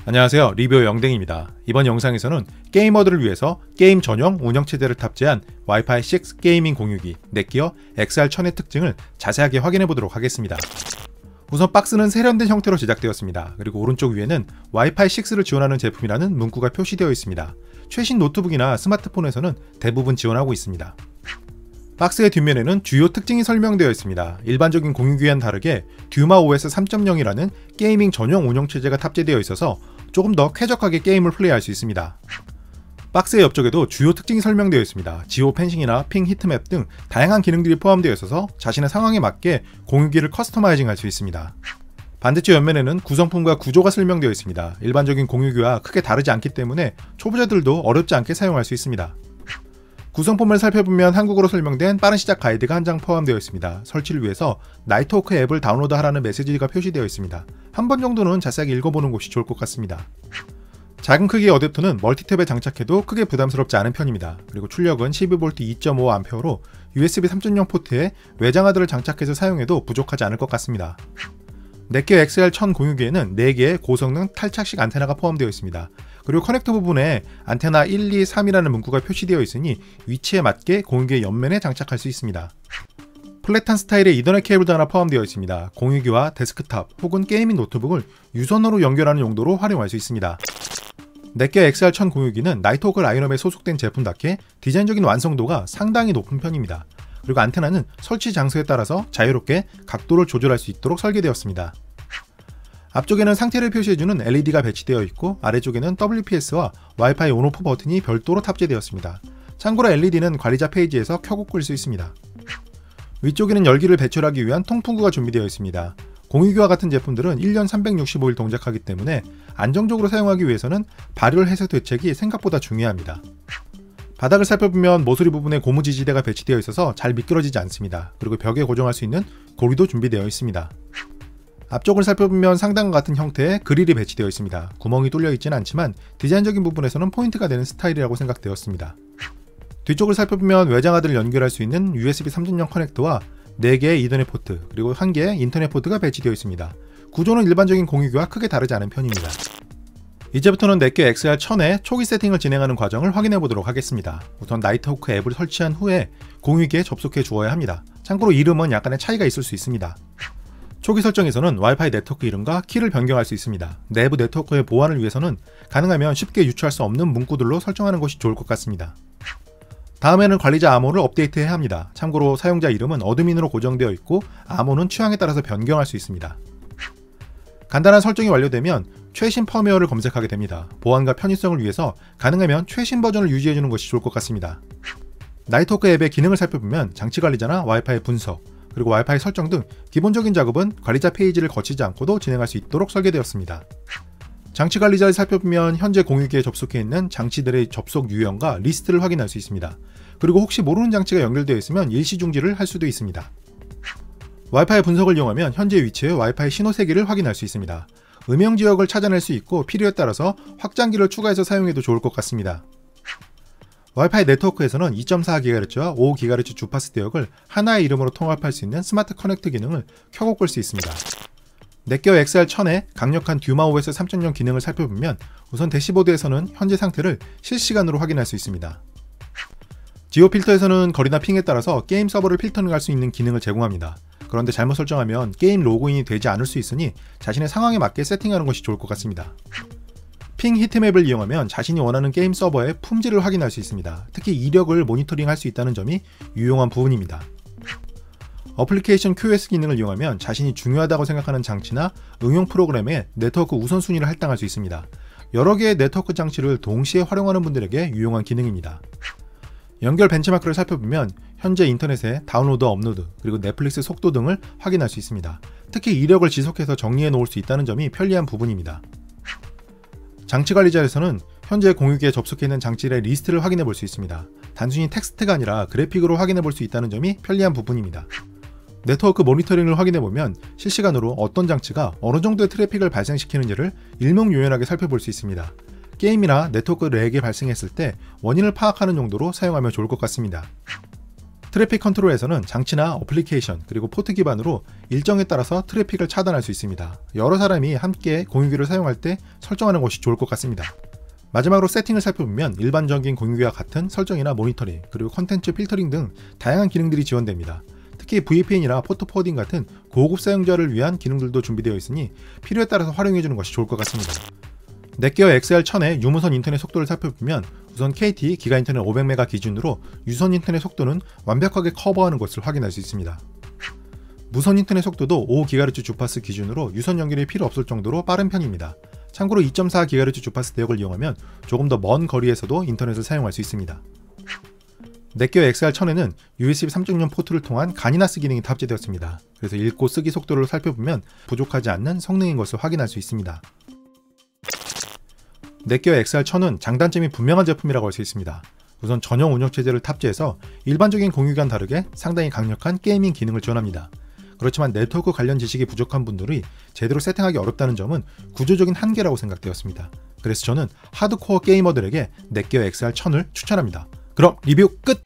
안녕하세요, 리뷰어 영댕입니다. 이번 영상에서는 게이머들을 위해서 게임 전용 운영체제를 탑재한 와이파이 6 게이밍 공유기 넷기어 XR1000의 특징을 자세하게 확인해 보도록 하겠습니다. 우선 박스는 세련된 형태로 제작되었습니다. 그리고 오른쪽 위에는 와이파이 6를 지원하는 제품이라는 문구가 표시되어 있습니다. 최신 노트북이나 스마트폰에서는 대부분 지원하고 있습니다. 박스의 뒷면에는 주요 특징이 설명되어 있습니다. 일반적인 공유기와는 다르게 듀마 OS 3.0이라는 게이밍 전용 운영체제가 탑재되어 있어서 조금 더 쾌적하게 게임을 플레이할 수 있습니다. 박스의 옆쪽에도 주요 특징이 설명되어 있습니다. 지오 펜싱이나 핑 히트맵 등 다양한 기능들이 포함되어 있어서 자신의 상황에 맞게 공유기를 커스터마이징 할 수 있습니다. 반대쪽 옆면에는 구성품과 구조가 설명되어 있습니다. 일반적인 공유기와 크게 다르지 않기 때문에 초보자들도 어렵지 않게 사용할 수 있습니다. 구성품을 살펴보면 한국어로 설명된 빠른 시작 가이드가 한 장 포함되어 있습니다. 설치를 위해서 나이트호크 앱을 다운로드하라는 메시지가 표시되어 있습니다. 한 번 정도는 자세하게 읽어보는 것이 좋을 것 같습니다. 작은 크기의 어댑터는 멀티탭에 장착해도 크게 부담스럽지 않은 편입니다. 그리고 출력은 12V 2.5A로 USB 3.0 포트에 외장하드를 장착해서 사용해도 부족하지 않을 것 같습니다. 넷기어 XR1000 공유기에는 4개의 고성능 탈착식 안테나가 포함되어 있습니다. 그리고 커넥터 부분에 안테나 1, 2, 3이라는 문구가 표시되어 있으니 위치에 맞게 공유기의 옆면에 장착할 수 있습니다. 플랫한 스타일의 이더넷 케이블도 하나 포함되어 있습니다. 공유기와 데스크탑 혹은 게이밍 노트북을 유선으로 연결하는 용도로 활용할 수 있습니다. 넷기어 XR1000 공유기는 나이트호크 라인업에 소속된 제품답게 디자인적인 완성도가 상당히 높은 편입니다. 그리고 안테나는 설치 장소에 따라서 자유롭게 각도를 조절할 수 있도록 설계되었습니다. 앞쪽에는 상태를 표시해주는 LED가 배치되어 있고 아래쪽에는 WPS와 와이파이 온오프 버튼이 별도로 탑재되었습니다. 참고로 LED는 관리자 페이지에서 켜고 끌 수 있습니다. 위쪽에는 열기를 배출하기 위한 통풍구가 준비되어 있습니다. 공유기와 같은 제품들은 1년 365일 동작하기 때문에 안정적으로 사용하기 위해서는 발열 해소 대책이 생각보다 중요합니다. 바닥을 살펴보면 모서리 부분에 고무 지지대가 배치되어 있어서 잘 미끄러지지 않습니다. 그리고 벽에 고정할 수 있는 고리도 준비되어 있습니다. 앞쪽을 살펴보면 상단과 같은 형태의 그릴이 배치되어 있습니다. 구멍이 뚫려 있지는 않지만 디자인적인 부분에서는 포인트가 되는 스타일이라고 생각되었습니다. 뒤쪽을 살펴보면 외장하드를 연결할 수 있는 USB 3.0 커넥터와 4개의 이더넷 포트 그리고 1개의 인터넷 포트가 배치되어 있습니다. 구조는 일반적인 공유기와 크게 다르지 않은 편입니다. 이제부터는 넷기어 XR1000의 초기 세팅을 진행하는 과정을 확인해 보도록 하겠습니다. 우선 나이트호크 앱을 설치한 후에 공유기에 접속해 주어야 합니다. 참고로 이름은 약간의 차이가 있을 수 있습니다. 초기 설정에서는 와이파이 네트워크 이름과 키를 변경할 수 있습니다. 내부 네트워크의 보안을 위해서는 가능하면 쉽게 유추할 수 없는 문구들로 설정하는 것이 좋을 것 같습니다. 다음에는 관리자 암호를 업데이트해야 합니다. 참고로 사용자 이름은 어드민으로 고정되어 있고 암호는 취향에 따라서 변경할 수 있습니다. 간단한 설정이 완료되면 최신 펌웨어를 검색하게 됩니다. 보안과 편의성을 위해서 가능하면 최신 버전을 유지해주는 것이 좋을 것 같습니다. 나이트호크 앱의 기능을 살펴보면 장치관리자나 와이파이 분석, 그리고 와이파이 설정 등 기본적인 작업은 관리자 페이지를 거치지 않고도 진행할 수 있도록 설계되었습니다. 장치관리자를 살펴보면 현재 공유기에 접속해 있는 장치들의 접속 유형과 리스트를 확인할 수 있습니다. 그리고 혹시 모르는 장치가 연결되어 있으면 일시 중지를 할 수도 있습니다. 와이파이 분석을 이용하면 현재 위치의 와이파이 신호 세기를 확인할 수 있습니다. 음영 지역을 찾아낼 수 있고 필요에 따라서 확장기를 추가해서 사용해도 좋을 것 같습니다. 와이파이 네트워크에서는 2.4GHz와 5GHz 주파수 대역을 하나의 이름으로 통합할 수 있는 스마트 커넥트 기능을 켜고 끌 수 있습니다. 넷기어 XR1000의 강력한 듀마 OS 3.0 기능을 살펴보면 우선 대시보드에서는 현재 상태를 실시간으로 확인할 수 있습니다. 지오 필터에서는 거리나 핑에 따라서 게임 서버를 필터링할 수 있는 기능을 제공합니다. 그런데 잘못 설정하면 게임 로그인이 되지 않을 수 있으니 자신의 상황에 맞게 세팅하는 것이 좋을 것 같습니다. 핑 히트맵을 이용하면 자신이 원하는 게임 서버의 품질을 확인할 수 있습니다. 특히 이력을 모니터링할 수 있다는 점이 유용한 부분입니다. 어플리케이션 QoS 기능을 이용하면 자신이 중요하다고 생각하는 장치나 응용 프로그램의 네트워크 우선순위를 할당할 수 있습니다. 여러 개의 네트워크 장치를 동시에 활용하는 분들에게 유용한 기능입니다. 연결 벤치마크를 살펴보면 현재 인터넷의 다운로드, 업로드, 그리고 넷플릭스 속도 등을 확인할 수 있습니다. 특히 이력을 지속해서 정리해 놓을 수 있다는 점이 편리한 부분입니다. 장치관리자에서는 현재 공유기에 접속해 있는 장치들의 리스트를 확인해 볼 수 있습니다. 단순히 텍스트가 아니라 그래픽으로 확인해 볼 수 있다는 점이 편리한 부분입니다. 네트워크 모니터링을 확인해 보면 실시간으로 어떤 장치가 어느 정도의 트래픽을 발생시키는지를 일목요연하게 살펴볼 수 있습니다. 게임이나 네트워크 렉이 발생했을 때 원인을 파악하는 용도로 사용하면 좋을 것 같습니다. 트래픽 컨트롤에서는 장치나 어플리케이션 그리고 포트 기반으로 일정에 따라서 트래픽을 차단할 수 있습니다. 여러 사람이 함께 공유기를 사용할 때 설정하는 것이 좋을 것 같습니다. 마지막으로 세팅을 살펴보면 일반적인 공유기와 같은 설정이나 모니터링 그리고 컨텐츠 필터링 등 다양한 기능들이 지원됩니다. 특히 VPN이나 포트 포워딩 같은 고급 사용자를 위한 기능들도 준비되어 있으니 필요에 따라서 활용해주는 것이 좋을 것 같습니다. 넷기어 XR1000의 유무선 인터넷 속도를 살펴보면 우선 KT 기가 인터넷 500메가 기준으로 유선 인터넷 속도는 완벽하게 커버하는 것을 확인할 수 있습니다. 무선 인터넷 속도도 5GHz 주파수 기준으로 유선 연결이 필요 없을 정도로 빠른 편입니다. 참고로 2.4GHz 주파수 대역을 이용하면 조금 더 먼 거리에서도 인터넷을 사용할 수 있습니다. 넷기어 XR1000에는 USB 3.0 포트를 통한 가니나스 기능이 탑재되었습니다. 그래서 읽고 쓰기 속도를 살펴보면 부족하지 않는 성능인 것을 확인할 수 있습니다. 넷기어 XR1000은 장단점이 분명한 제품이라고 할 수 있습니다. 우선 전용 운영체제를 탑재해서 일반적인 공유기와는 다르게 상당히 강력한 게이밍 기능을 지원합니다. 그렇지만 네트워크 관련 지식이 부족한 분들이 제대로 세팅하기 어렵다는 점은 구조적인 한계라고 생각되었습니다. 그래서 저는 하드코어 게이머들에게 넷기어 XR1000을 추천합니다. 그럼 리뷰 끝!